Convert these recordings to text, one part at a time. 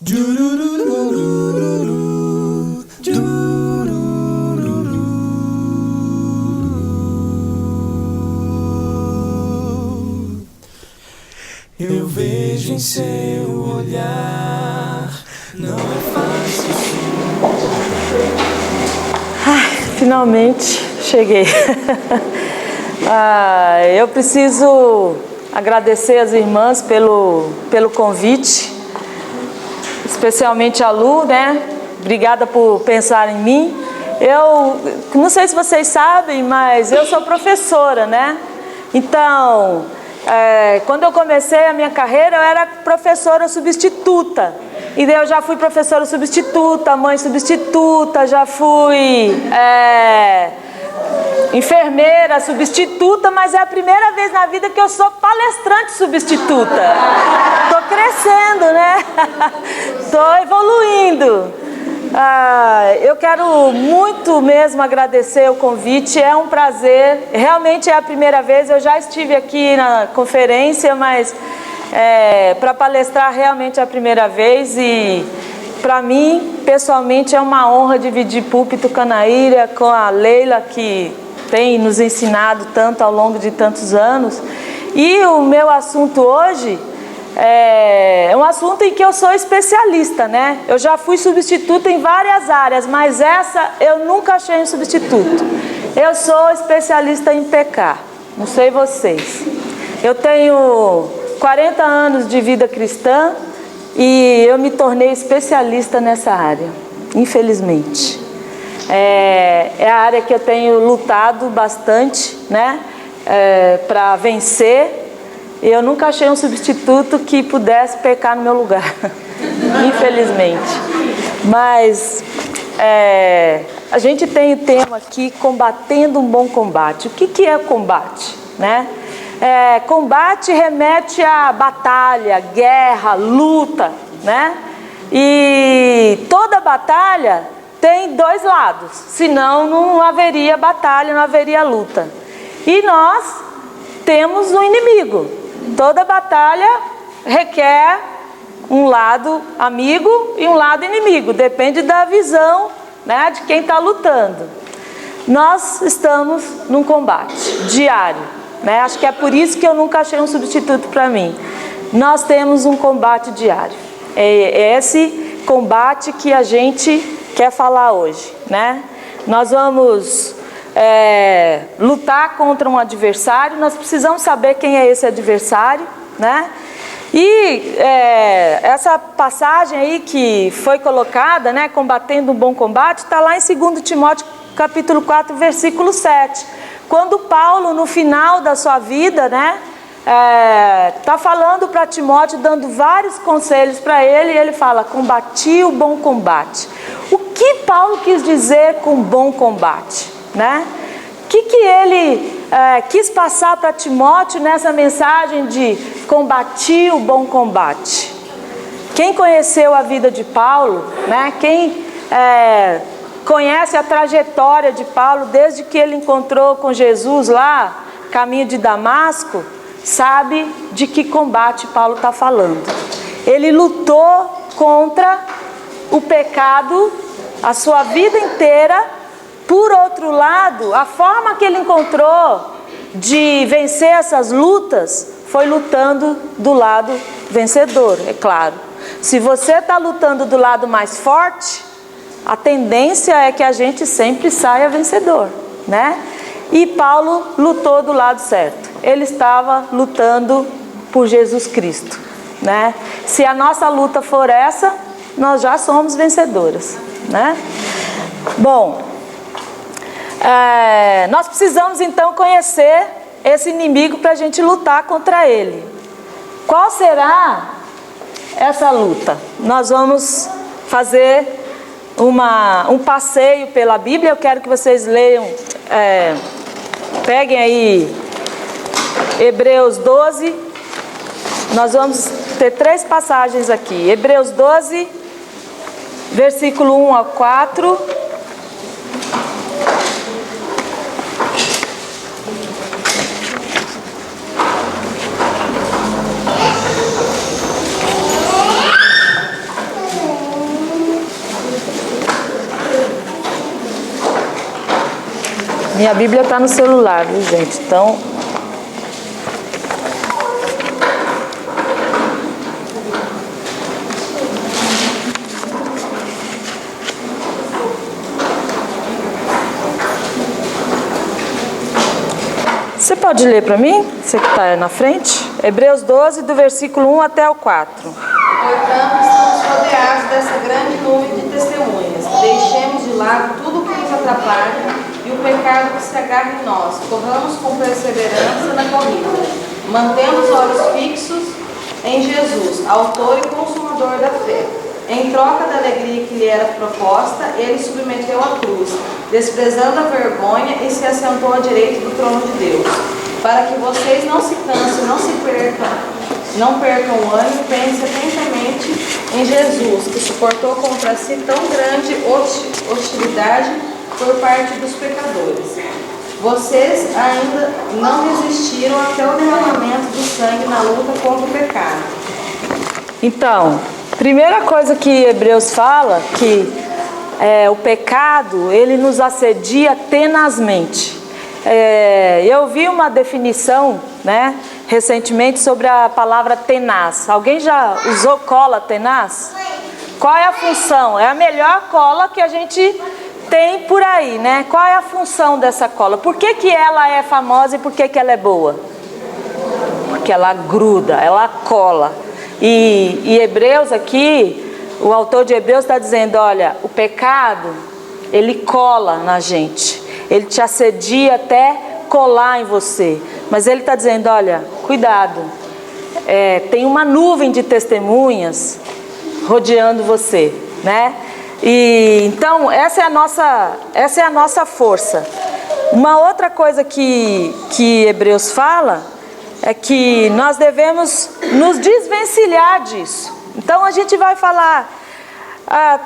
Eu vejo em seu olhar, não é fácil. Finalmente cheguei. Eu preciso agradecer as irmãs pelo convite, especialmente a Lu, né? Obrigada por pensar em mim. Eu não sei se vocês sabem, mas eu sou professora, né? Então, quando eu comecei a minha carreira, eu era professora substituta. E daí eu já fui professora substituta, mãe substituta, já fui enfermeira substituta, mas é a primeira vez na vida que eu sou palestrante substituta. Tô crescendo, né? Tô evoluindo. Eu quero muito mesmo agradecer o convite, é um prazer, realmente é a primeira vez, eu já estive aqui na conferência, mas para palestrar realmente é a primeira vez e para mim, pessoalmente, é uma honra dividir púlpito com a Naíra, com a Leila, que tem nos ensinado tanto ao longo de tantos anos. E o meu assunto hoje é um assunto em que eu sou especialista, né? Eu já fui substituta em várias áreas, mas essa eu nunca achei um substituto. Eu sou especialista em pecar, não sei vocês. Eu tenho 40 anos de vida cristã e eu me tornei especialista nessa área, infelizmente. É a área que eu tenho lutado bastante, né? Para vencer. Eu nunca achei um substituto que pudesse pecar no meu lugar, infelizmente. Mas a gente tem o tema aqui, combatendo um bom combate. O que é combate, né? Combate remete a batalha, guerra, luta, né? E toda batalha tem dois lados, senão não haveria batalha, não haveria luta. E nós temos um inimigo. Toda batalha requer um lado amigo e um lado inimigo, depende da visão, né, de quem está lutando. Nós estamos num combate diário, né? Acho que é por isso que eu nunca achei um substituto para mim. Nós temos um combate diário. É esse combate que a gente quer falar hoje, né? Nós vamos lutar contra um adversário. Nós precisamos saber quem é esse adversário, né? E essa passagem aí que foi colocada, né, combatendo um bom combate, está lá em 2 Timóteo capítulo 4, versículo 7. Quando Paulo, no final da sua vida, né, está falando para Timóteo, dando vários conselhos para ele, e ele fala: combati o bom combate. O que Paulo quis dizer com bom combate, né? O que ele quis passar para Timóteo nessa mensagem de combati o bom combate? Quem conheceu a vida de Paulo, né? Quem conhece a trajetória de Paulo desde que ele encontrou com Jesus lá, caminho de Damasco, sabe de que combate Paulo está falando. Ele lutou contra o pecado a sua vida inteira. Por outro lado, a forma que ele encontrou de vencer essas lutas foi lutando do lado vencedor, é claro. Se você está lutando do lado mais forte, a tendência é que a gente sempre saia vencedor, né? E Paulo lutou do lado certo. Ele estava lutando por Jesus Cristo, né? Se a nossa luta for essa, nós já somos vencedoras, né? Bom, nós precisamos então conhecer esse inimigo para a gente lutar contra ele. Qual será essa luta? Nós vamos fazer um passeio pela Bíblia. Eu quero que vocês leiam, peguem aí Hebreus 12. Nós vamos ter 3 passagens aqui. Hebreus 12, versículo 1 a 4. Minha Bíblia está no celular, viu, gente? Então... Você pode ler para mim? Você que está na frente? Hebreus 12, do versículo 1 até o 4. Portanto, estamos rodeados dessa grande nuvem de testemunhas. Deixemos de lado tudo o que nos atrapalha e o pecado que se agarra em nós. Corramos com perseverança na corrida, mantendo os olhos fixos em Jesus, autor e consumador da fé. Em troca da alegria que lhe era proposta, ele submeteu a cruz, desprezando a vergonha, e se assentou à direita do trono de Deus. Para que vocês não se cansem, não percam o ânimo, pensem atentamente em Jesus, que suportou contra si tão grande hostilidade por parte dos pecadores. Vocês ainda não resistiram até o derramamento do sangue na luta contra o pecado. Então, primeira coisa que Hebreus fala, que o pecado, ele nos assedia tenazmente. Eu vi uma definição, né, recentemente sobre a palavra tenaz. Alguém já usou cola tenaz? Qual é a função? É a melhor cola que a gente tem por aí, né? Qual é a função dessa cola? Por que que ela é famosa e por que que ela é boa? Porque ela gruda, ela cola. E Hebreus aqui, o autor de Hebreus está dizendo, olha, o pecado, ele cola na gente. Ele te assedia até colar em você. Mas ele está dizendo, olha, cuidado. Tem uma nuvem de testemunhas rodeando você, né? E então essa é a nossa força. Uma outra coisa que Hebreus fala é que nós devemos nos desvencilhar disso. Então a gente vai falar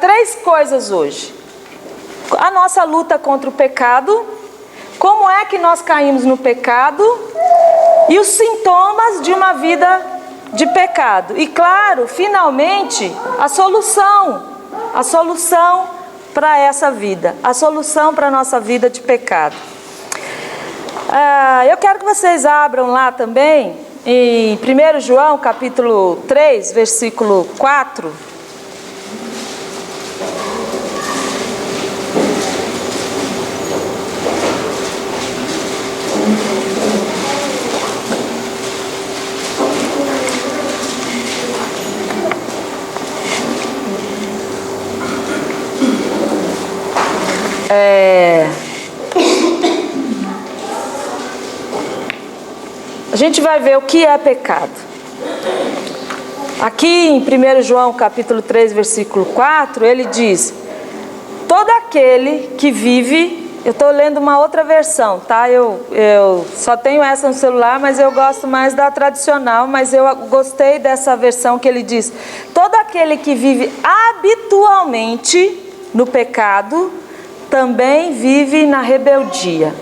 3 coisas hoje. A nossa luta contra o pecado, como é que nós caímos no pecado e os sintomas de uma vida de pecado. E claro, finalmente, a solução para essa vida, a solução para a nossa vida de pecado. Eu quero que vocês abram lá também, em 1 João capítulo 3, versículo 4. A gente vai ver o que é pecado. Aqui em 1 João capítulo 3, versículo 4, ele diz: todo aquele que vive... Eu estou lendo uma outra versão, tá? Eu só tenho essa no celular, mas eu gosto mais da tradicional, mas eu gostei dessa versão que ele diz: todo aquele que vive habitualmente no pecado, também vive na rebeldia.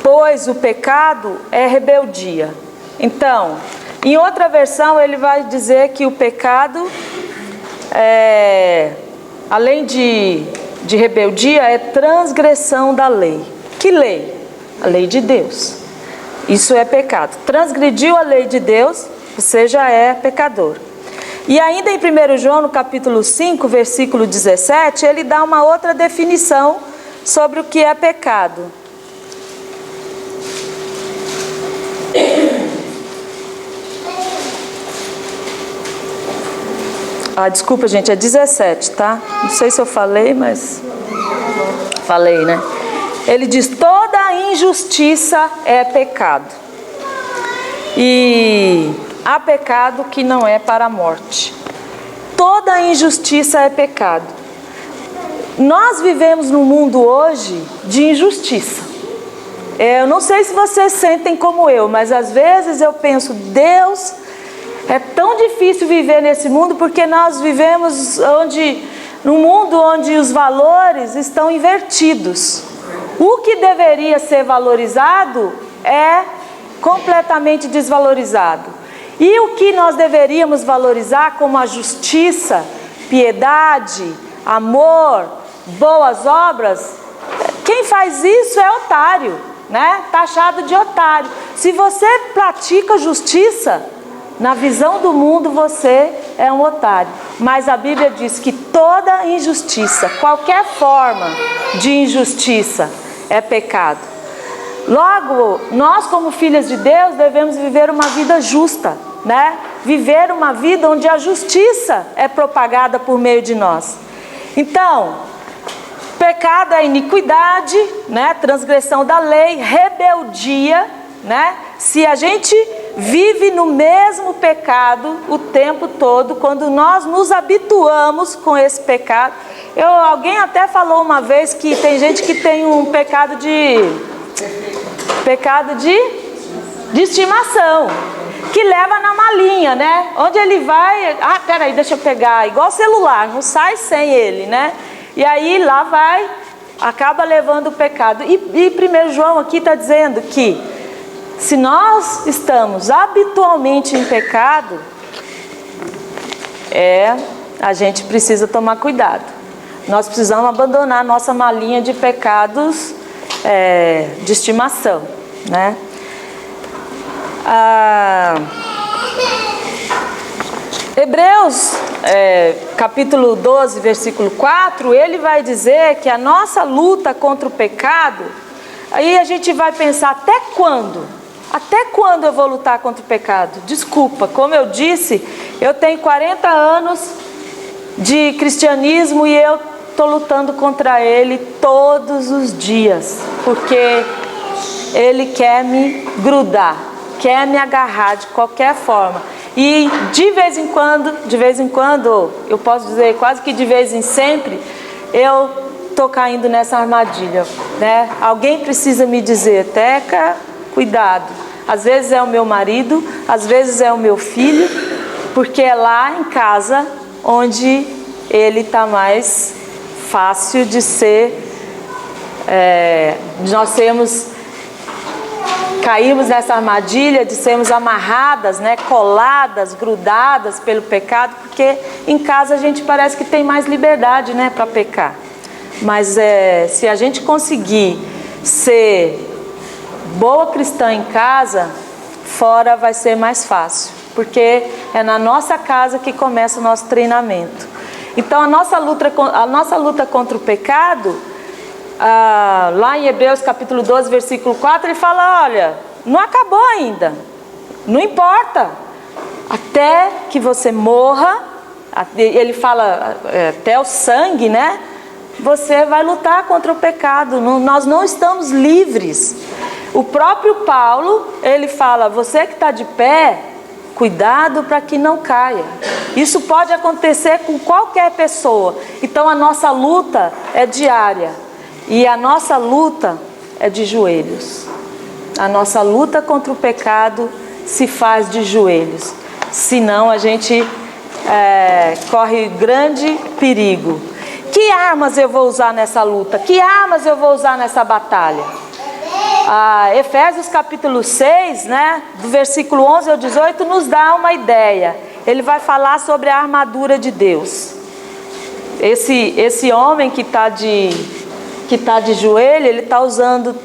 Pois o pecado é rebeldia. Então, em outra versão ele vai dizer que o pecado, além de rebeldia, é transgressão da lei. Que lei? A lei de Deus. Isso é pecado. Transgrediu a lei de Deus, você já é pecador. E ainda em 1 João, no capítulo 5, versículo 17, ele dá uma outra definição sobre o que é pecado. Desculpa, gente, é 17, tá? Não sei se eu falei, mas... Falei, né? Ele diz: toda injustiça é pecado. E há pecado que não é para a morte. Toda injustiça é pecado. Nós vivemos num mundo hoje de injustiça. Eu não sei se vocês sentem como eu, mas às vezes eu penso, Deus... É tão difícil viver nesse mundo porque nós vivemos num mundo onde os valores estão invertidos. O que deveria ser valorizado é completamente desvalorizado. E o que nós deveríamos valorizar como a justiça, piedade, amor, boas obras, quem faz isso é otário, né? Taxado de otário. Se você pratica justiça, na visão do mundo você é um otário. Mas a Bíblia diz que toda injustiça, qualquer forma de injustiça é pecado. Logo, nós como filhas de Deus devemos viver uma vida justa, né? Viver uma vida onde a justiça é propagada por meio de nós. Então, pecado é iniquidade, né? Transgressão da lei, rebeldia, né? Se a gente vive no mesmo pecado o tempo todo, quando nós nos habituamos com esse pecado. Alguém até falou uma vez que tem gente que tem um pecado de estimação, que leva na malinha, né? Onde ele vai, peraí, deixa eu pegar, igual celular, não sai sem ele, né? E aí lá vai, acaba levando o pecado. E 1 João aqui está dizendo que se nós estamos habitualmente em pecado, a gente precisa tomar cuidado. Nós precisamos abandonar a nossa malinha de pecados de estimação, né? Hebreus capítulo 12, versículo 4, ele vai dizer que a nossa luta contra o pecado, aí a gente vai pensar, até quando? Até quando eu vou lutar contra o pecado? Desculpa, como eu disse, eu tenho 40 anos de cristianismo e eu estou lutando contra ele todos os dias, porque ele quer me grudar, quer me agarrar de qualquer forma. E de vez em quando, eu posso dizer quase que de vez em sempre, eu estou caindo nessa armadilha, né? Alguém precisa me dizer, Teca, cuidado. Às vezes é o meu marido, às vezes é o meu filho, porque é lá em casa onde ele está mais fácil de ser, nós caímos nessa armadilha de sermos amarradas, né, coladas, grudadas pelo pecado, porque em casa a gente parece que tem mais liberdade, né, para pecar. Mas se a gente conseguir ser boa cristã em casa, fora vai ser mais fácil, porque é na nossa casa que começa o nosso treinamento. Então a nossa luta contra o pecado, lá em Hebreus capítulo 12, versículo 4, ele fala, olha, não acabou ainda, não importa, até que você morra, ele fala até o sangue, né? Você vai lutar contra o pecado, nós não estamos livres. O próprio Paulo, ele fala, você que está de pé, cuidado para que não caia. Isso pode acontecer com qualquer pessoa. Então a nossa luta é diária. E a nossa luta é de joelhos. A nossa luta contra o pecado se faz de joelhos. Senão a gente corre grande perigo. Que armas eu vou usar nessa luta? Que armas eu vou usar nessa batalha? Efésios capítulo 6, né, do versículo 11 ao 18, nos dá uma ideia. Ele vai falar sobre a armadura de Deus. Esse homem que está de joelho, ele está usando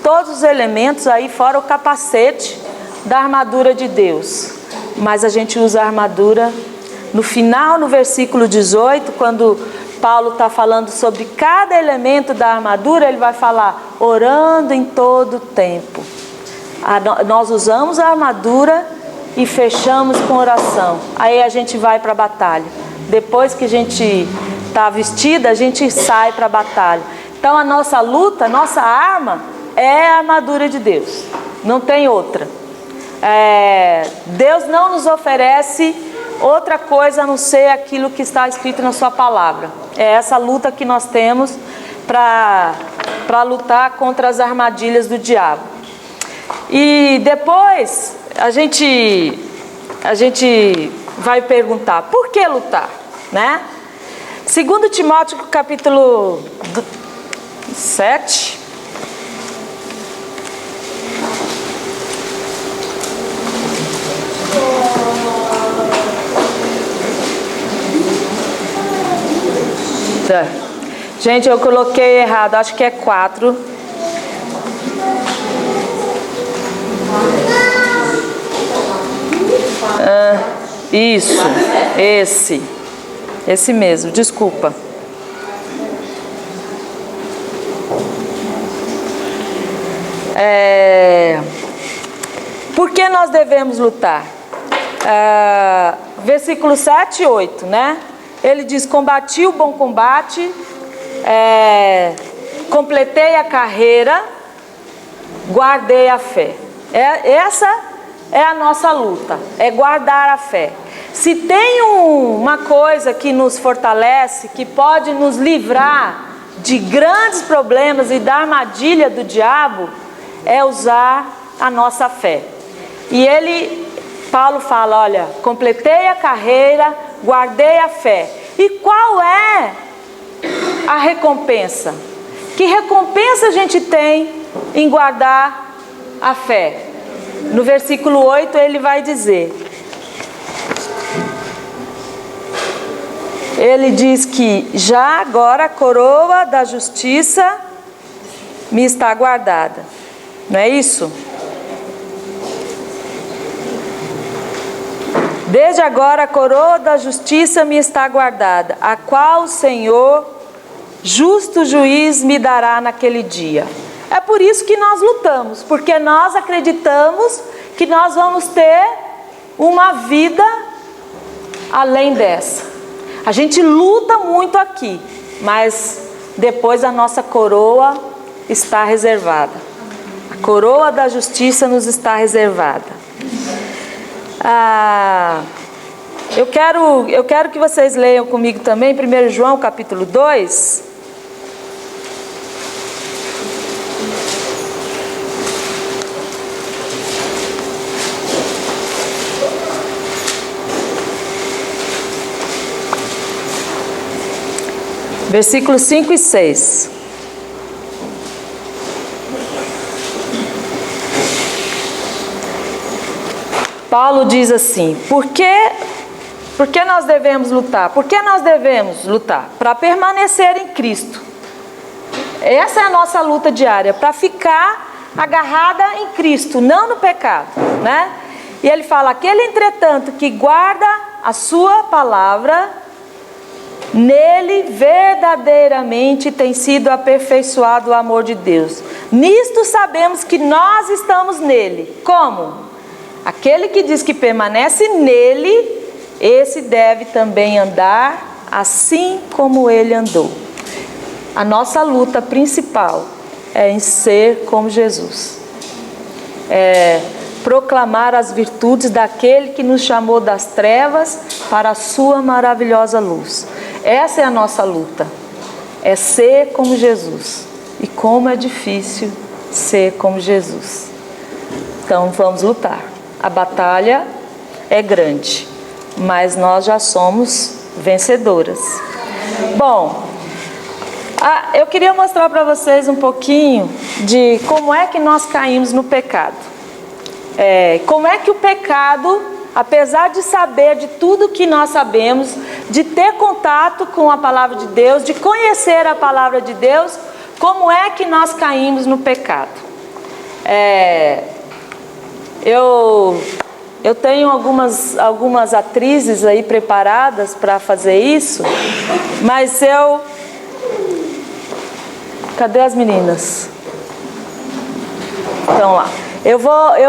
todos os elementos aí, fora o capacete da armadura de Deus. Mas a gente usa a armadura no final, no versículo 18, quando Paulo está falando sobre cada elemento da armadura, ele vai falar, orando em todo tempo. Nós usamos a armadura e fechamos com oração. Aí a gente vai para a batalha. Depois que a gente está vestida, a gente sai para a batalha. Então a nossa luta, a nossa arma é a armadura de Deus. Não tem outra. Deus não nos oferece outra coisa a não ser aquilo que está escrito na sua palavra. É essa luta que nós temos para lutar contra as armadilhas do diabo. E depois a gente vai perguntar, por que lutar, né? 2 Timóteo capítulo 7. Gente, eu coloquei errado, acho que é 4. Isso, esse mesmo, desculpa. Por que nós devemos lutar? Versículo 7 e 8, né? Ele diz: combati o bom combate, completei a carreira, guardei a fé. Essa é a nossa luta, é guardar a fé. Se tem uma coisa que nos fortalece, que pode nos livrar de grandes problemas e da armadilha do diabo, é usar a nossa fé. E Paulo fala: olha, completei a carreira, guardei a fé. E qual é a recompensa? Que recompensa a gente tem em guardar a fé? No versículo 8 ele vai dizer, ele diz que já agora a coroa da justiça me está guardada. Não é isso? Desde agora a coroa da justiça me está guardada, a qual o Senhor, justo juiz, me dará naquele dia. É por isso que nós lutamos, porque nós acreditamos que nós vamos ter uma vida além dessa. A gente luta muito aqui, mas depois a nossa coroa está reservada. A coroa da justiça nos está reservada. Eu quero que vocês leiam comigo também 1 João capítulo 2. Versículos 5 e 6. Paulo diz assim: Por que nós devemos lutar? Por que nós devemos lutar? Para permanecer em Cristo. Essa é a nossa luta diária, para ficar agarrada em Cristo, não no pecado, né? E ele fala: aquele, entretanto, que guarda a sua palavra, nele verdadeiramente tem sido aperfeiçoado o amor de Deus. Nisto sabemos que nós estamos nele. Como? Aquele que diz que permanece nele, esse deve também andar assim como ele andou. A nossa luta principal é em ser como Jesus. É proclamar as virtudes daquele que nos chamou das trevas para a sua maravilhosa luz. Essa é a nossa luta, é ser como Jesus. E como é difícil ser como Jesus. Então vamos lutar. A batalha é grande, mas nós já somos vencedoras. Bom, eu queria mostrar para vocês um pouquinho de como é que nós caímos no pecado. Como é que o pecado, apesar de saber de tudo que nós sabemos, de ter contato com a palavra de Deus, de conhecer a palavra de Deus, como é que nós caímos no pecado? Eu tenho algumas atrizes aí preparadas para fazer isso, mas cadê as meninas? Então lá, eu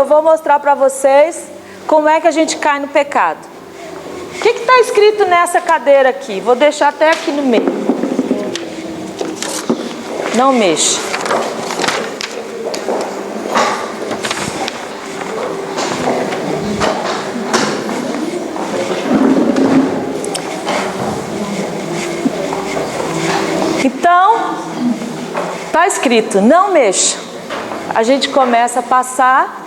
vou mostrar para vocês como é que a gente cai no pecado. O que está escrito nessa cadeira aqui? Vou deixar até aqui no meio. Não mexa. Então, está escrito, não mexa. A gente começa a passar.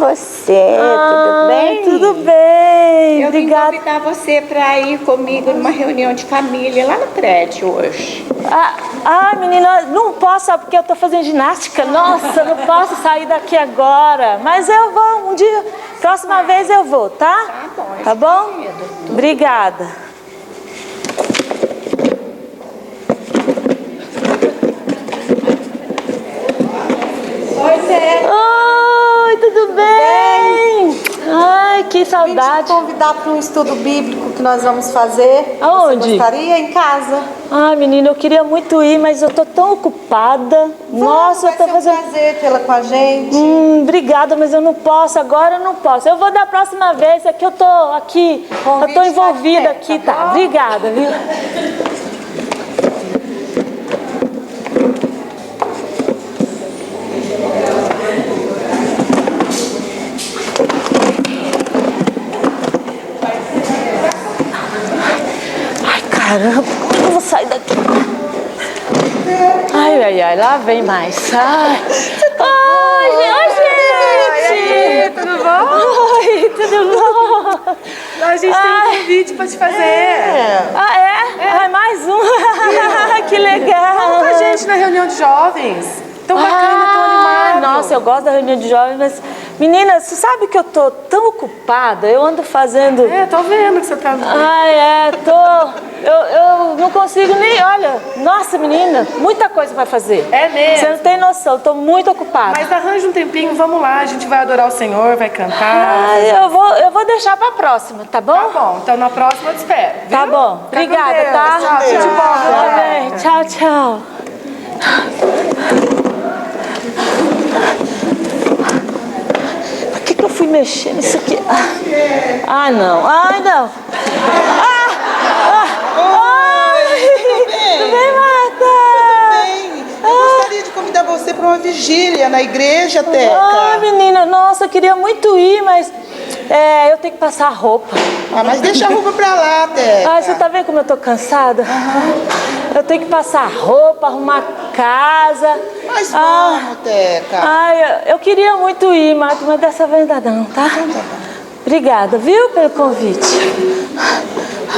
você? Tudo bem? Tudo bem, Eu vim obrigada. convidar você para ir comigo numa reunião de família lá no prédio hoje. Menina, não posso porque eu tô fazendo ginástica. Nossa, não posso sair daqui agora. Mas eu vou um dia, próxima vez eu vou, tá? Tá bom? Obrigada. Oi, Zé. Oi, tudo bem? Ai, que Vim te saudade. convidar para um estudo bíblico que nós vamos fazer. Aonde? Você gostaria? Em casa. Ai, menina, eu queria muito ir, mas eu tô tão ocupada. Nossa, eu tô Vai ser um fazendo... prazer tê-la com a gente. Obrigada, mas eu não posso, agora eu não posso. Eu vou da próxima vez, é que eu tô aqui, eu tô envolvida aqui, tá? Obrigada, viu? Ai, caramba, como eu vou sair daqui? Ai, lá vem mais. Ai, gente! Tudo bom? Oi, tudo bom? A gente tem um convite para te fazer. Ah, é? Ai, mais um. Que legal. Com a gente na reunião de jovens. Tão bacana, tão animado. Nossa, eu gosto da reunião de jovens, mas... Menina, você sabe que eu tô tão ocupada, eu ando fazendo... Tô vendo que você tá... Eu não consigo nem... Olha, nossa, menina, muita coisa pra fazer. É mesmo? Você não tem noção, eu tô muito ocupada. Mas arranja um tempinho, vamos lá, a gente vai adorar o Senhor, vai cantar. Eu vou deixar pra próxima, tá bom? Tá bom, então na próxima eu te espero. Viu? Tá bom, Fica com obrigada, Deus. tá? Tchau, tudo de bom. Tchau, tchau. Por que eu fui mexer nisso aqui? Ai, não. Tudo bem, Marta? Eu gostaria de convidar você para uma vigília na igreja, Teca. Menina, nossa, eu queria muito ir, mas eu tenho que passar a roupa. Mas deixa a roupa pra lá, Teca. Você tá vendo como eu tô cansada? Eu tenho que passar roupa, arrumar casa. Mas vamos, Teca. Eu queria muito ir, Marta, mas dessa vez não dá não, tá? Obrigada, viu, pelo convite.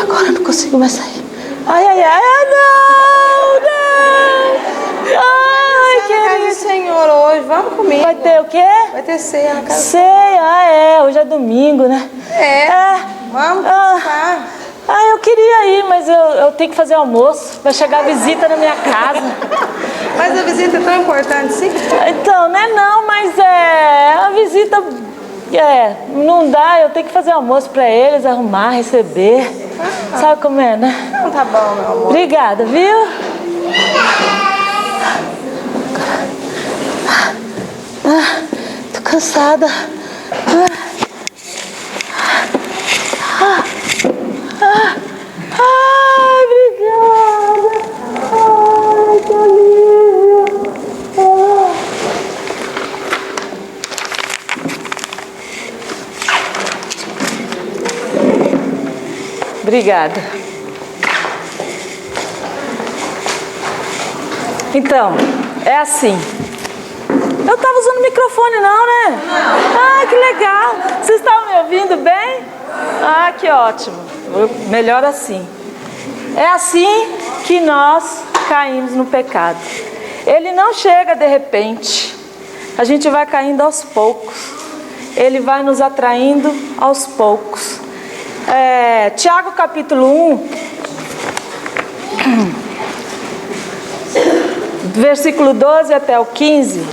Agora eu não consigo mais sair. Não! Ai, querido. Senhor, hoje, vamos comigo. Vai ter o quê? Vai ter ceia na casa. Ceia, hoje é domingo, né? Vamos participar. Eu queria ir, mas eu tenho que fazer almoço. Vai chegar visita na minha casa. Mas a visita é tão importante, sim? Então, né? Não, mas a visita... não dá, eu tenho que fazer almoço pra eles, arrumar, receber. Sabe como é, né? Não, tá bom, meu amor. Obrigada, viu? Tô cansada. Obrigada. Que alívio. Obrigada. Então, é assim. Eu tava usando o microfone não, né? Não. Que legal. Vocês estavam me ouvindo bem? Que ótimo. Melhor assim. É assim que nós caímos no pecado. Ele não chega de repente. A gente vai caindo aos poucos. Ele vai nos atraindo aos poucos. Tiago capítulo 1, versículo 12 até o 15.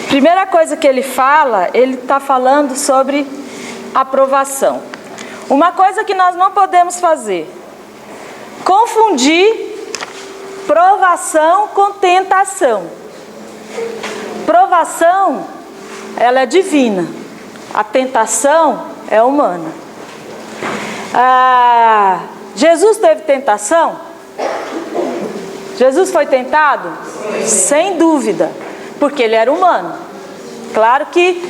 Primeira coisa que ele fala, ele está falando sobre aprovação. Uma coisa que nós não podemos fazer: confundir provação com tentação. Provação, ela é divina. A tentação é humana. Jesus teve tentação? Jesus foi tentado? Sem dúvida, porque ele era humano. Claro que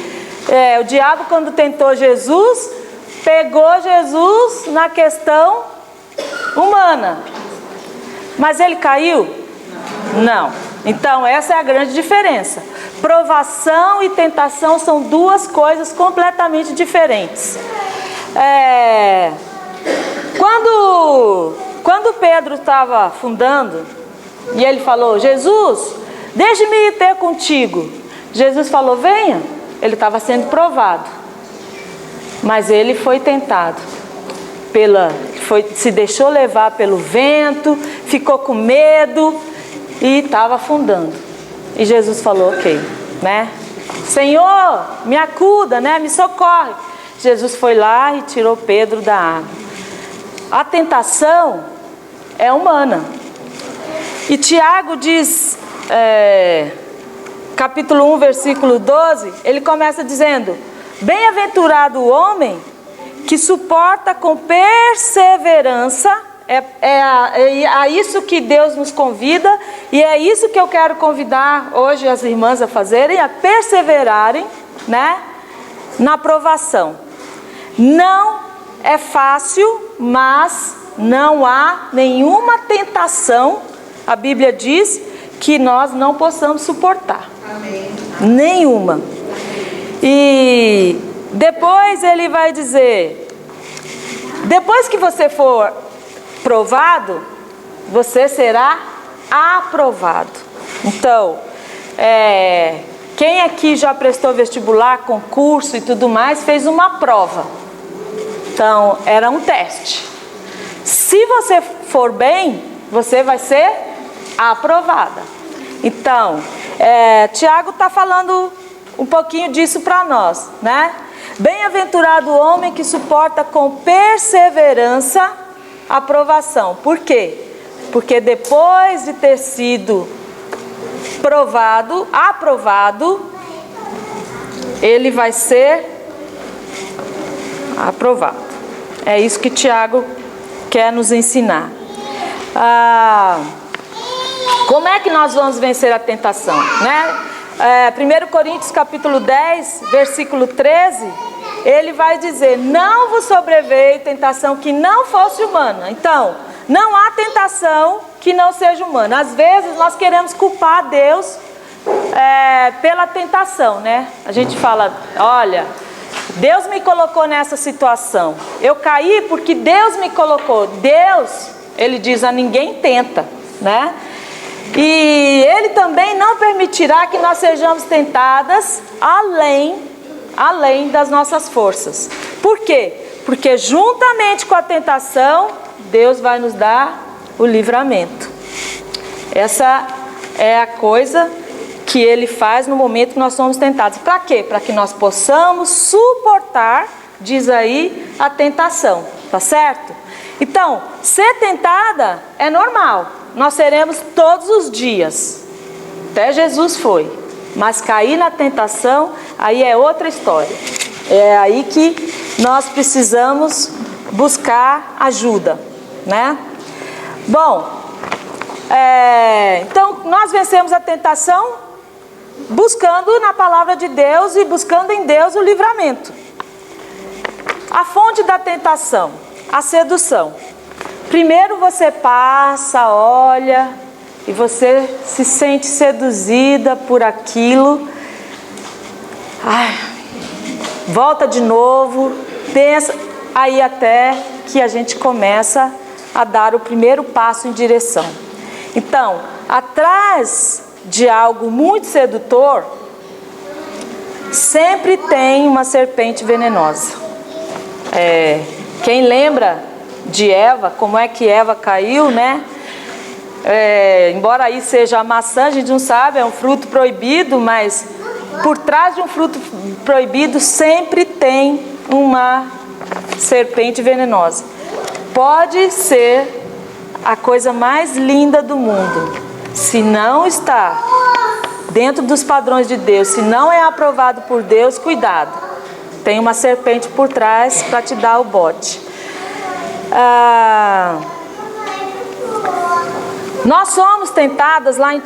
o diabo, quando tentou Jesus, pegou Jesus na questão humana. Mas ele caiu? Não. Então, essa é a grande diferença. Provação e tentação são duas coisas completamente diferentes. Quando Pedro estava afundando, e ele falou: Jesus, deixe-me ir ter contigo. Jesus falou: venha. Ele estava sendo provado. Mas ele foi tentado. Se deixou levar pelo vento, ficou com medo e estava afundando. E Jesus falou: ok, né? Senhor, me acuda, né? Me socorre. Jesus foi lá e tirou Pedro da água. A tentação é humana. E Tiago diz, capítulo 1, versículo 12, ele começa dizendo: bem-aventurado o homem que suporta com perseverança. É a isso que Deus nos convida, e é isso que eu quero convidar hoje as irmãs a fazerem, a perseverarem, né, na provação. Não é fácil, mas não há nenhuma tentação, a Bíblia diz, que nós não possamos suportar. Amém. Nenhuma. E depois ele vai dizer: depois que você for provado, você será aprovado. Então, quem aqui já prestou vestibular, concurso e tudo mais, fez uma prova. Então, era um teste. Se você for bem, você vai ser aprovada. Então, Tiago está falando um pouquinho disso para nós, né? Bem-aventurado o homem que suporta com perseverança a provação. Por quê? Porque depois de ter sido aprovado, ele vai ser aprovado. É isso que Tiago quer nos ensinar. Como é que nós vamos vencer a tentação, né? 1 Coríntios capítulo 10, versículo 13, ele vai dizer: não vos sobreveio tentação que não fosse humana. Então, não há tentação que não seja humana. Às vezes nós queremos culpar Deus pela tentação, né? A gente fala: olha, Deus me colocou nessa situação, eu caí porque Deus me colocou. Deus, ele diz, a ninguém tenta, né? E ele também não permitirá que nós sejamos tentadas além das nossas forças. Por quê? Porque juntamente com a tentação, Deus vai nos dar o livramento. Essa é a coisa que ele faz no momento que nós somos tentados. Para quê? Para que nós possamos suportar, diz aí, a tentação. Tá certo? Então, ser tentada é normal. Nós seremos todos os dias. Até Jesus foi. Mas cair na tentação, aí é outra história. É aí que nós precisamos buscar ajuda, né? Bom, então nós vencemos a tentação buscando na palavra de Deus e buscando em Deus o livramento. A fonte da tentação, a sedução. Primeiro você passa, olha, e você se sente seduzida por aquilo. Volta de novo, pensa, aí até que a gente começa a dar o primeiro passo em direção. Então, atrás de algo muito sedutor, sempre tem uma serpente venenosa. Quem lembra de Eva, como é que Eva caiu, né? Embora aí seja a maçã, a gente não sabe, é um fruto proibido, mas por trás de um fruto proibido sempre tem uma serpente venenosa. Pode ser a coisa mais linda do mundo, se não está dentro dos padrões de Deus, se não é aprovado por Deus, cuidado, tem uma serpente por trás para te dar o bote. Nós somos tentadas lá em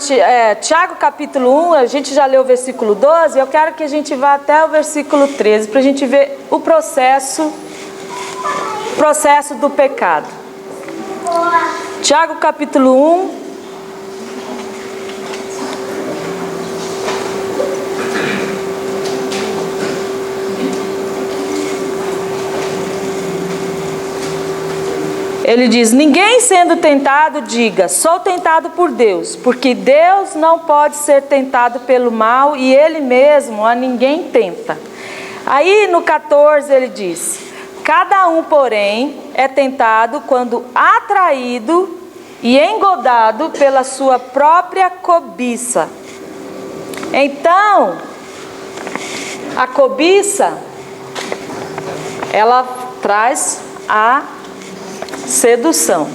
Tiago capítulo 1, a gente já leu o versículo 12, eu quero que a gente vá até o versículo 13, para a gente ver o processo do pecado. Tiago capítulo 1, Ele diz: ninguém sendo tentado diga, sou tentado por Deus, porque Deus não pode ser tentado pelo mal e Ele mesmo a ninguém tenta. Aí no 14 ele diz: cada um, porém, é tentado quando atraído e engodado pela sua própria cobiça. Então, a cobiça, ela traz a sedução.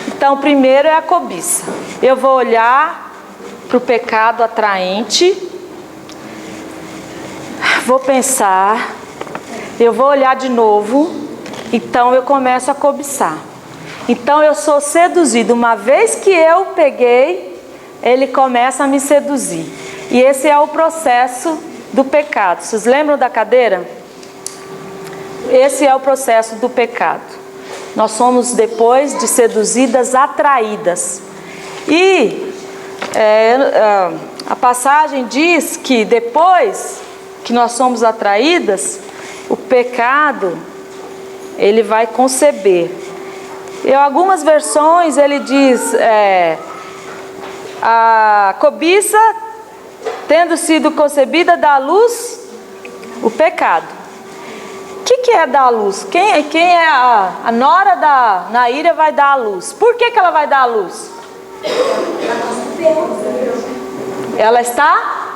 Então, primeiro é a cobiça. Eu vou olhar para o pecado atraente, vou pensar, eu vou olhar de novo, então eu começo a cobiçar. Então eu sou seduzido. Uma vez que eu peguei, ele começa a me seduzir. E esse é o processo do pecado. Vocês lembram da cadeira? Esse é o processo do pecado. Nós somos, depois de seduzidas, atraídas. E a passagem diz que depois que nós somos atraídas, o pecado, ele vai conceber. Em algumas versões ele diz, a cobiça, tendo sido concebida, dá à luz o pecado. O que é dar à luz? Quem é a nora da Naíra vai dar à luz? Por que ela vai dar à luz? Ela está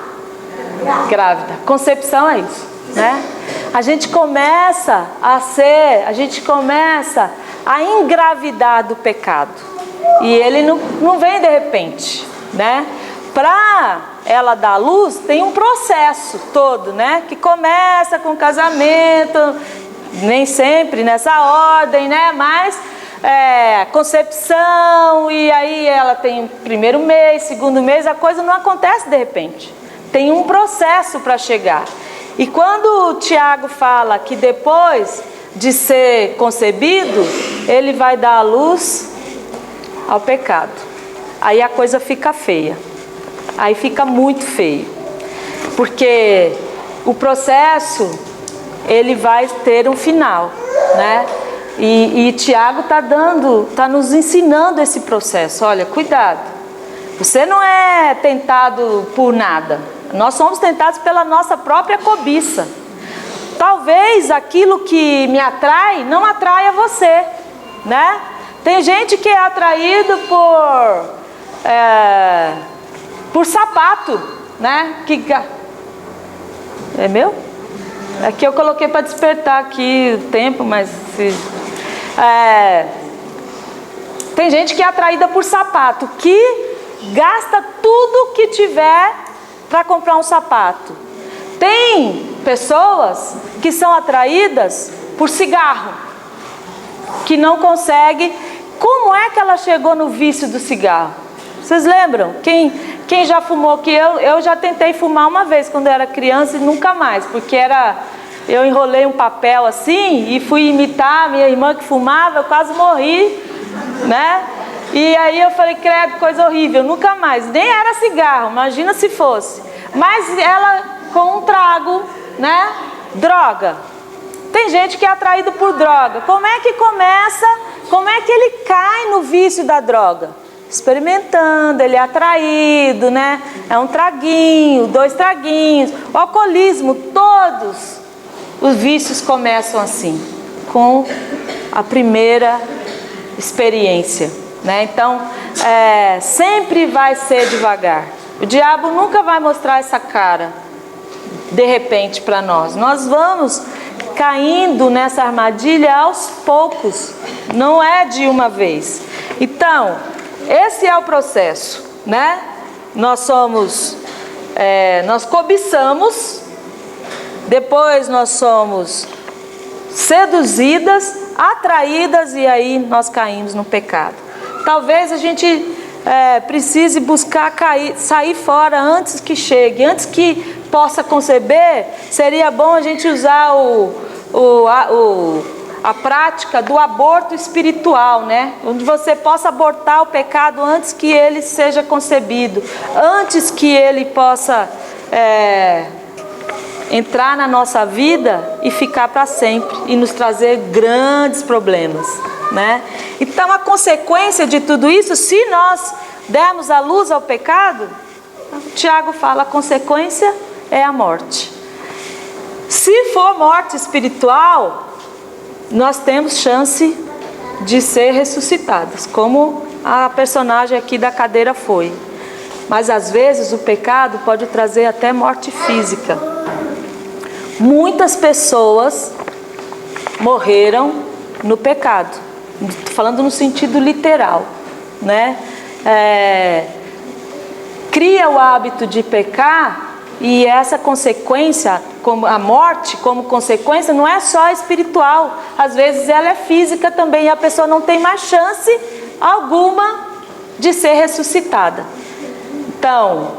grávida. Concepção é isso, né? A gente começa a engravidar do pecado. E ele não vem de repente, né? Para ela dar luz, tem um processo todo, né? Que começa com o casamento, nem sempre nessa ordem, né? Mas concepção, e aí ela tem primeiro mês, segundo mês, a coisa não acontece de repente. Tem um processo para chegar. E quando o Tiago fala que depois de ser concebido, ele vai dar a luz ao pecado, aí a coisa fica feia. Aí fica muito feio, porque o processo, ele vai ter um final, né? E Tiago está nos ensinando esse processo. Olha, cuidado, você não é tentado por nada, nós somos tentados pela nossa própria cobiça. Talvez aquilo que me atrai não atraia você, né? Tem gente que é atraído por sapato, né? É meu? Aqui eu coloquei para despertar aqui o tempo, mas tem gente que é atraída por sapato, que gasta tudo que tiver para comprar um sapato. Tem pessoas que são atraídas por cigarro, que não consegue. Como é que ela chegou no vício do cigarro? Vocês lembram? Quem já fumou? Que eu já tentei fumar uma vez quando eu era criança e nunca mais, porque eu enrolei um papel assim e fui imitar a minha irmã que fumava, eu quase morri, né? E aí eu falei, credo, coisa horrível, nunca mais. Nem era cigarro, imagina se fosse. Mas ela com um trago, né? Droga. Tem gente que é atraído por droga. Como é que começa? Como é que ele cai no vício da droga? Experimentando, ele é atraído, né? É um traguinho, 2 traguinhos. O alcoolismo, todos os vícios começam assim, com a primeira experiência, né? Então, sempre vai ser devagar. O diabo nunca vai mostrar essa cara de repente para nós. Nós vamos caindo nessa armadilha aos poucos, não é de uma vez. Então, esse é o processo, né? Nós cobiçamos, depois nós somos seduzidas, atraídas, e aí nós caímos no pecado. Talvez a gente precise buscar sair fora antes que chegue, antes que possa conceber. Seria bom a gente usar a prática do aborto espiritual, né? Onde você possa abortar o pecado antes que ele seja concebido, antes que ele possa entrar na nossa vida e ficar para sempre e nos trazer grandes problemas. né? Então a consequência de tudo isso, se nós dermos a luz ao pecado, Tiago fala, a consequência é a morte. Se for morte espiritual, nós temos chance de ser ressuscitados, como a personagem aqui da cadeira foi. Mas às vezes o pecado pode trazer até morte física. Muitas pessoas morreram no pecado, estou falando no sentido literal, né? Cria o hábito de pecar, e essa consequência, como a morte, como consequência, não é só espiritual, às vezes ela é física também, e a pessoa não tem mais chance alguma de ser ressuscitada. Então,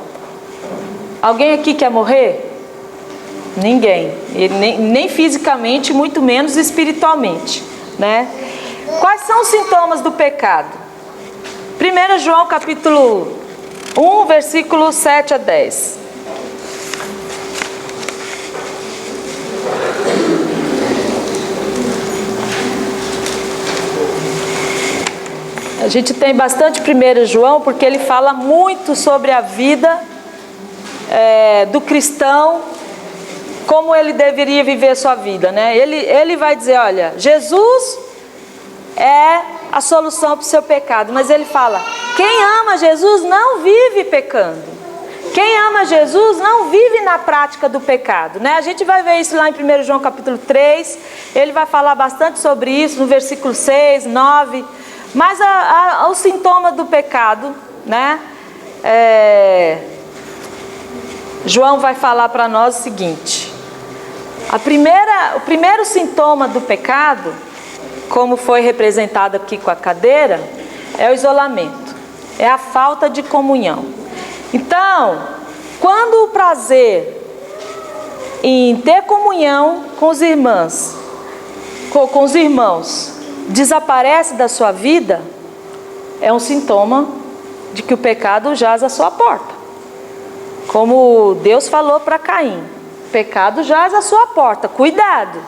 alguém aqui quer morrer? Ninguém, nem fisicamente, muito menos espiritualmente, né? Quais são os sintomas do pecado? 1 João capítulo 1, versículo 7 a 10. A gente tem bastante 1 João, porque ele fala muito sobre a vida do cristão, como ele deveria viver a sua vida, né? Ele vai dizer, olha, Jesus é a solução para o seu pecado, mas ele fala, quem ama Jesus não vive pecando. Quem ama Jesus não vive na prática do pecado, né? A gente vai ver isso lá em 1 João capítulo 3, ele vai falar bastante sobre isso no versículo 6, 9, mas o sintoma do pecado, né? João vai falar para nós o seguinte, o primeiro sintoma do pecado, como foi representado aqui com a cadeira, é o isolamento, é a falta de comunhão. Então, quando o prazer em ter comunhão com os irmãos desaparece da sua vida, é um sintoma de que o pecado jaz à sua porta. Como Deus falou para Caim, o pecado jaz à sua porta, cuidado.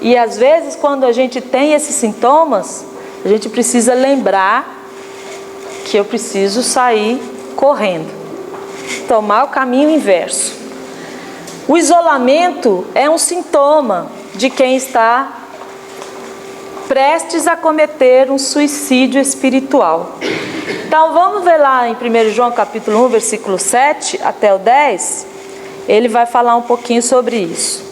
E às vezes quando a gente tem esses sintomas, a gente precisa lembrar que eu preciso sair correndo, tomar o caminho inverso. O isolamento é um sintoma de quem está prestes a cometer um suicídio espiritual. Então vamos ver lá em 1 João capítulo 1, versículo 7 até o 10, ele vai falar um pouquinho sobre isso.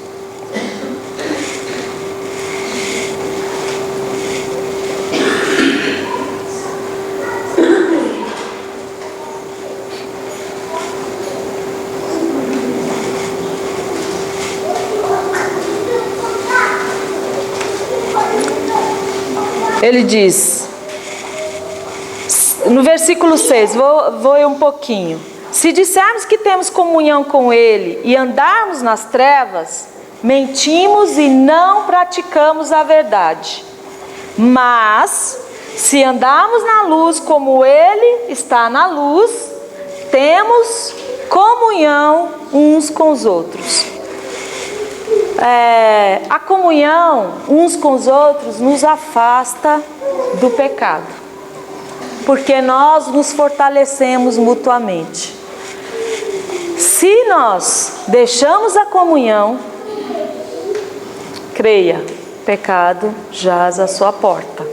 Ele diz, no versículo 6, vou ir um pouquinho. Se dissermos que temos comunhão com Ele e andarmos nas trevas, mentimos e não praticamos a verdade. Mas, se andarmos na luz como Ele está na luz, temos comunhão uns com os outros. A comunhão uns com os outros nos afasta do pecado, porque nós nos fortalecemos mutuamente. Se nós deixamos a comunhão, creia, pecado jaz à sua porta.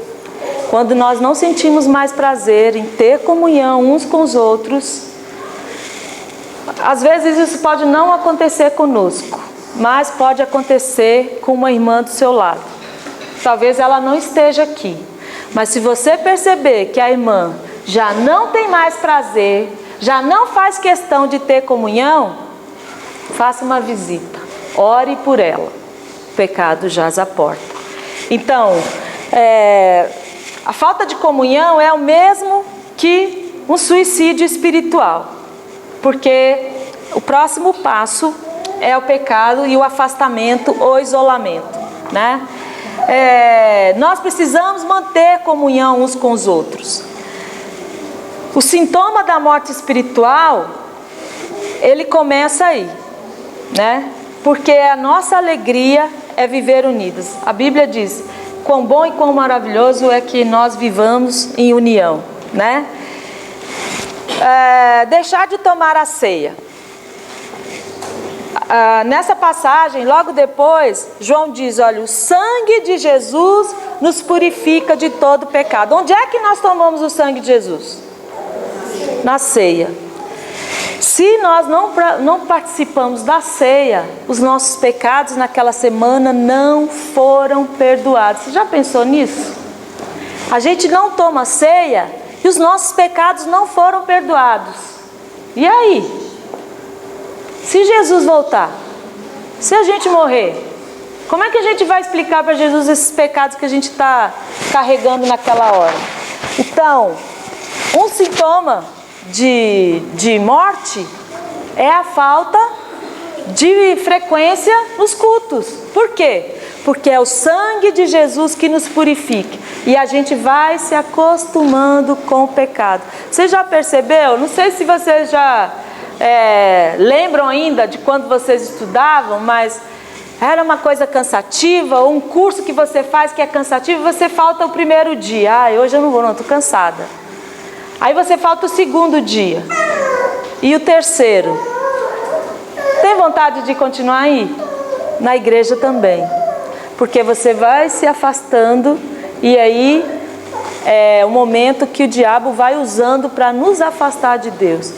Quando nós não sentimos mais prazer em ter comunhão uns com os outros, às vezes isso pode não acontecer conosco, mas pode acontecer com uma irmã do seu lado. Talvez ela não esteja aqui, mas se você perceber que a irmã já não tem mais prazer, já não faz questão de ter comunhão, faça uma visita, ore por ela. O pecado jaz à porta. Então, a falta de comunhão é o mesmo que um suicídio espiritual, porque o próximo passo é o pecado e o afastamento ou isolamento, né? Nós precisamos manter comunhão uns com os outros. O sintoma da morte espiritual, ele começa aí, né? Porque a nossa alegria é viver unidos. A Bíblia diz quão bom e quão maravilhoso é que nós vivamos em união, né? Deixar de tomar a ceia. Nessa passagem, logo depois, João diz, olha, o sangue de Jesus nos purifica de todo pecado. Onde é que nós tomamos o sangue de Jesus? Na ceia. Se nós não participamos da ceia, os nossos pecados naquela semana não foram perdoados. Você já pensou nisso? A gente não toma ceia e os nossos pecados não foram perdoados. E aí? Se Jesus voltar, se a gente morrer, como é que a gente vai explicar para Jesus esses pecados que a gente está carregando naquela hora? Então, um sintoma de morte é a falta de frequência nos cultos. Por quê? Porque é o sangue de Jesus que nos purifica. E a gente vai se acostumando com o pecado. Você já percebeu? Não sei se vocês já lembram ainda de quando vocês estudavam, mas era uma coisa cansativa, ou um curso que você faz que é cansativo, você falta o primeiro dia. Hoje eu não vou, não, estou cansada. Aí você falta o segundo dia. E o terceiro. Tem vontade de continuar aí? Na igreja também. Porque você vai se afastando e aí é o momento que o diabo vai usando para nos afastar de Deus.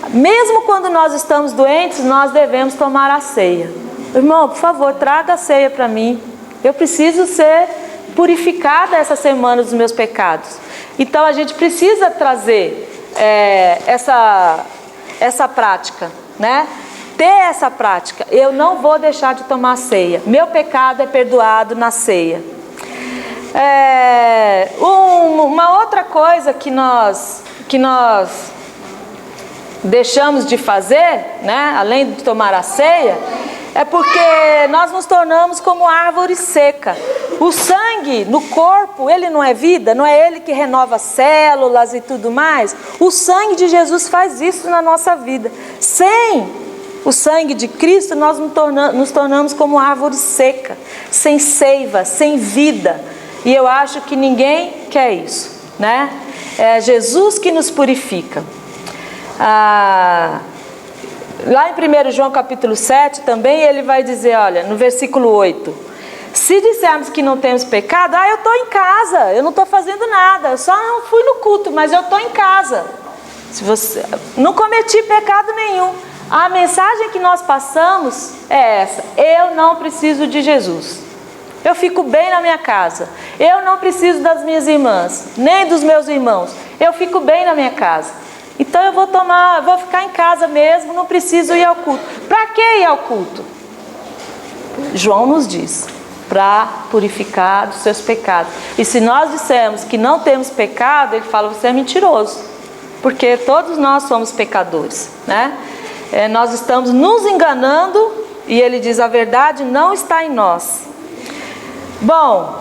Mesmo quando nós estamos doentes, nós devemos tomar a ceia. Irmão, por favor, traga a ceia para mim. Eu preciso ser purificada essa semana dos meus pecados. Então a gente precisa trazer essa prática, né? Ter essa prática. Eu não vou deixar de tomar a ceia. Meu pecado é perdoado na ceia. Uma outra coisa que nós deixamos de fazer, né, além de tomar a ceia, é porque nós nos tornamos como árvore seca. O sangue no corpo, ele não é vida, não é ele que renova células e tudo mais. O sangue de Jesus faz isso na nossa vida. Sem o sangue de Cristo, nós nos tornamos como árvore seca, sem seiva, sem vida. E eu acho que ninguém quer isso, né? É Jesus que nos purifica. Lá em 1 João capítulo 7 também ele vai dizer, olha, no versículo 8, se dissermos que não temos pecado, eu estou em casa, eu não estou fazendo nada, eu só não fui no culto, mas eu estou em casa. Se você não cometi pecado nenhum. A mensagem que nós passamos é essa: eu não preciso de Jesus, eu fico bem na minha casa, eu não preciso das minhas irmãs, nem dos meus irmãos, eu fico bem na minha casa. Então eu vou ficar em casa mesmo, não preciso ir ao culto. Para que ir ao culto? João nos diz, para purificar dos seus pecados. E se nós dissermos que não temos pecado, ele fala, você é mentiroso. Porque todos nós somos pecadores, né? Nós estamos nos enganando e ele diz, a verdade não está em nós. Bom,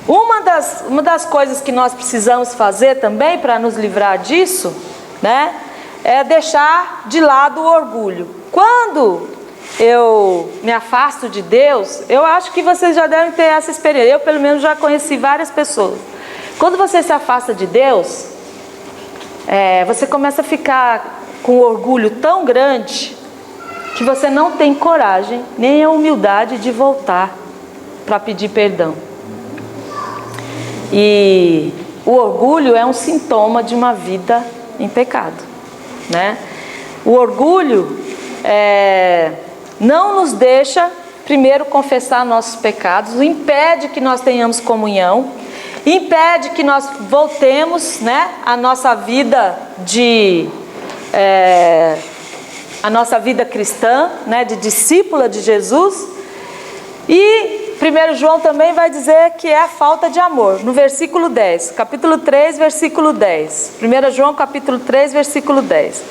uma das coisas que nós precisamos fazer também para nos livrar disso, né, é deixar de lado o orgulho. Quando eu me afasto de Deus, eu acho que vocês já devem ter essa experiência. Eu pelo menos já conheci várias pessoas. Quando você se afasta de Deus, você começa a ficar com um orgulho tão grande que você não tem coragem nem a humildade de voltar para pedir perdão. E o orgulho é um sintoma de uma vida em pecado, né? O orgulho não nos deixa primeiro confessar nossos pecados, impede que nós tenhamos comunhão, impede que nós voltemos, né, a nossa vida a nossa vida cristã, né, de discípula de Jesus. E 1 João também vai dizer que é a falta de amor, no versículo 10, capítulo 3, versículo 10. 1 João capítulo 3, versículo 10.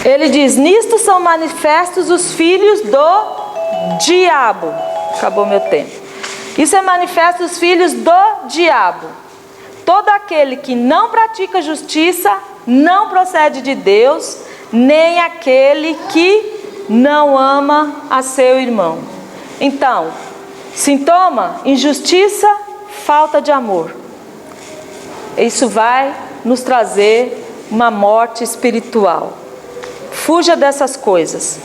Ele diz, nisto são manifestos os filhos do diabo. Acabou meu tempo. Isso é manifesto os filhos do diabo. Todo aquele que não pratica justiça não procede de Deus, nem aquele que não ama a seu irmão. Então, sintoma: injustiça, falta de amor. Isso vai nos trazer uma morte espiritual. Fuja dessas coisas.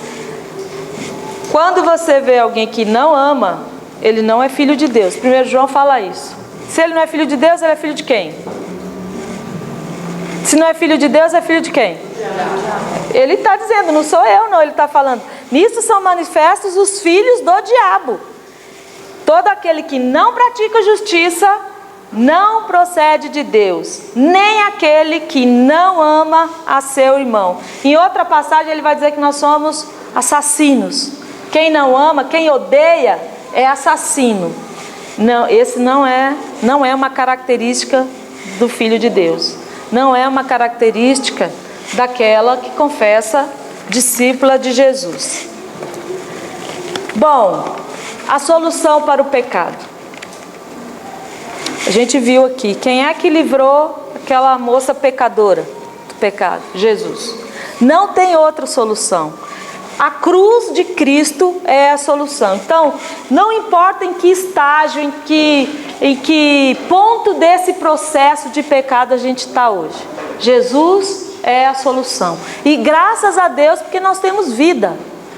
Quando você vê alguém que não ama, ele não é filho de Deus. 1 João fala isso. Se ele não é filho de Deus, ele é filho de quem? Se não é filho de Deus, é filho de quem? Ele está dizendo, não sou eu não, ele está falando. Nisso são manifestos os filhos do diabo. Todo aquele que não pratica justiça não procede de Deus, nem aquele que não ama a seu irmão. Em outra passagem ele vai dizer que nós somos assassinos. Quem não ama, quem odeia, é assassino. Não, esse não é uma característica do Filho de Deus. Não é uma característica daquela que confessa discípula de Jesus. Bom, a solução para o pecado. A gente viu aqui, quem é que livrou aquela moça pecadora do pecado? Jesus. Não tem outra solução. A cruz de Cristo é a solução. Então, não importa em que estágio, em que ponto desse processo de pecado a gente está hoje. Jesus é a solução. E graças a Deus, porque nós temos vida.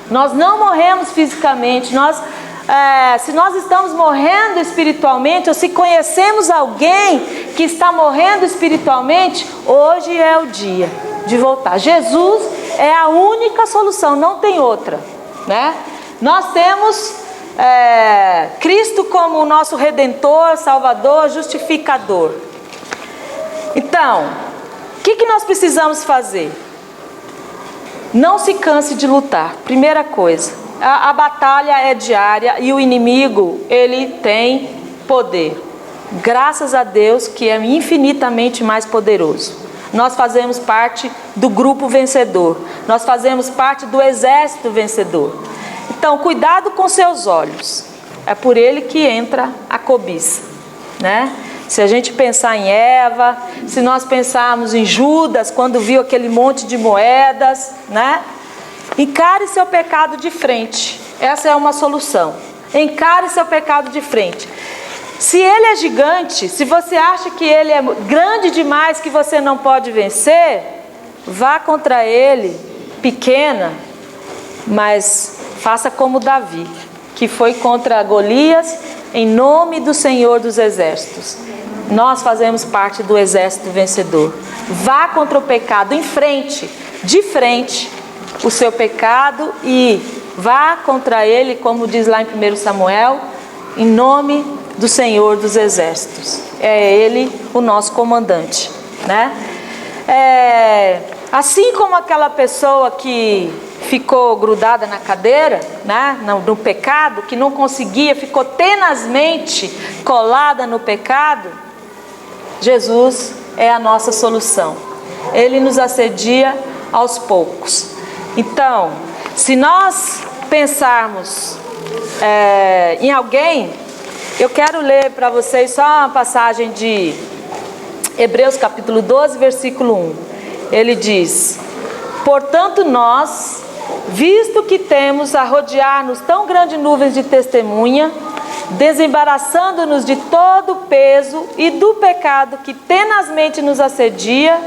Nós não morremos fisicamente. Se nós estamos morrendo espiritualmente, ou se conhecemos alguém que está morrendo espiritualmente, hoje é o dia de voltar. Jesus é a única solução, não tem outra, né? Nós temos Cristo como o nosso Redentor, Salvador, Justificador. Então, o que nós precisamos fazer? Não se canse de lutar. Primeira coisa. A batalha é diária e o inimigo, ele tem poder. Graças a Deus que é infinitamente mais poderoso. Nós fazemos parte do grupo vencedor. Nós fazemos parte do exército vencedor. Então, cuidado com seus olhos. É por ele que entra a cobiça, né? Se a gente pensar em Eva, se nós pensarmos em Judas, quando viu aquele monte de moedas, né? Encare seu pecado de frente. Essa é uma solução. Encare seu pecado de frente. Se ele é gigante, se você acha que ele é grande demais, que você não pode vencer, vá contra ele, pequena, mas faça como Davi, que foi contra Golias, em nome do Senhor dos Exércitos. Nós fazemos parte do exército vencedor. Vá contra o pecado em frente, de frente, o seu pecado, e vá contra ele, como diz lá em 1 Samuel, em nome do Senhor dos Exércitos. É ele o nosso comandante, né? Assim como aquela pessoa que ficou grudada na cadeira, né, no pecado, que não conseguia, ficou tenazmente colada no pecado, Jesus é a nossa solução. Ele nos assedia aos poucos. Então, se nós pensarmos em alguém, eu quero ler para vocês só uma passagem de Hebreus capítulo 12, versículo 1. Ele diz: portanto nós, visto que temos a rodear-nos tão grande nuvem de testemunha, desembaraçando-nos de todo o peso e do pecado que tenazmente nos assedia,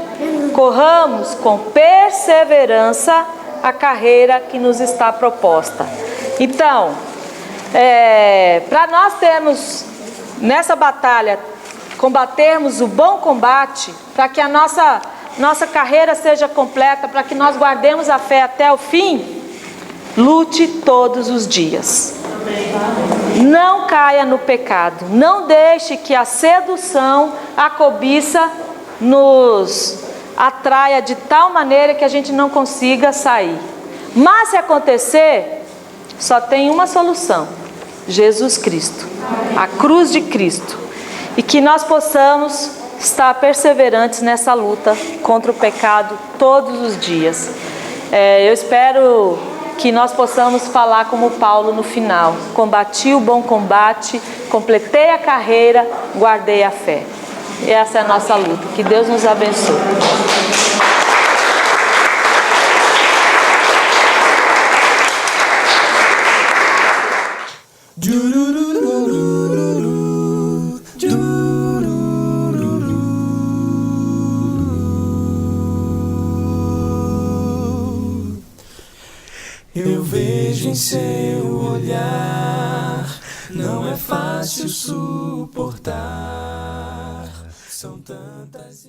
corramos com perseverança a carreira que nos está proposta. Então, para nós termos nessa batalha, combatermos o bom combate, para que a nossa carreira seja completa, para que nós guardemos a fé até o fim, lute todos os dias. Não caia no pecado. Não deixe que a sedução, a cobiça nos atraia de tal maneira que a gente não consiga sair. Mas se acontecer, só tem uma solução: Jesus Cristo, a cruz de Cristo. E que nós possamos estar perseverantes nessa luta contra o pecado todos os dias. Eu espero que nós possamos falar como Paulo no final: combati o bom combate, completei a carreira, guardei a fé. E essa é a nossa luta. Que Deus nos abençoe. Jurururururu, jururururu. Eu vejo em seu olhar, não é fácil suportar. São tantas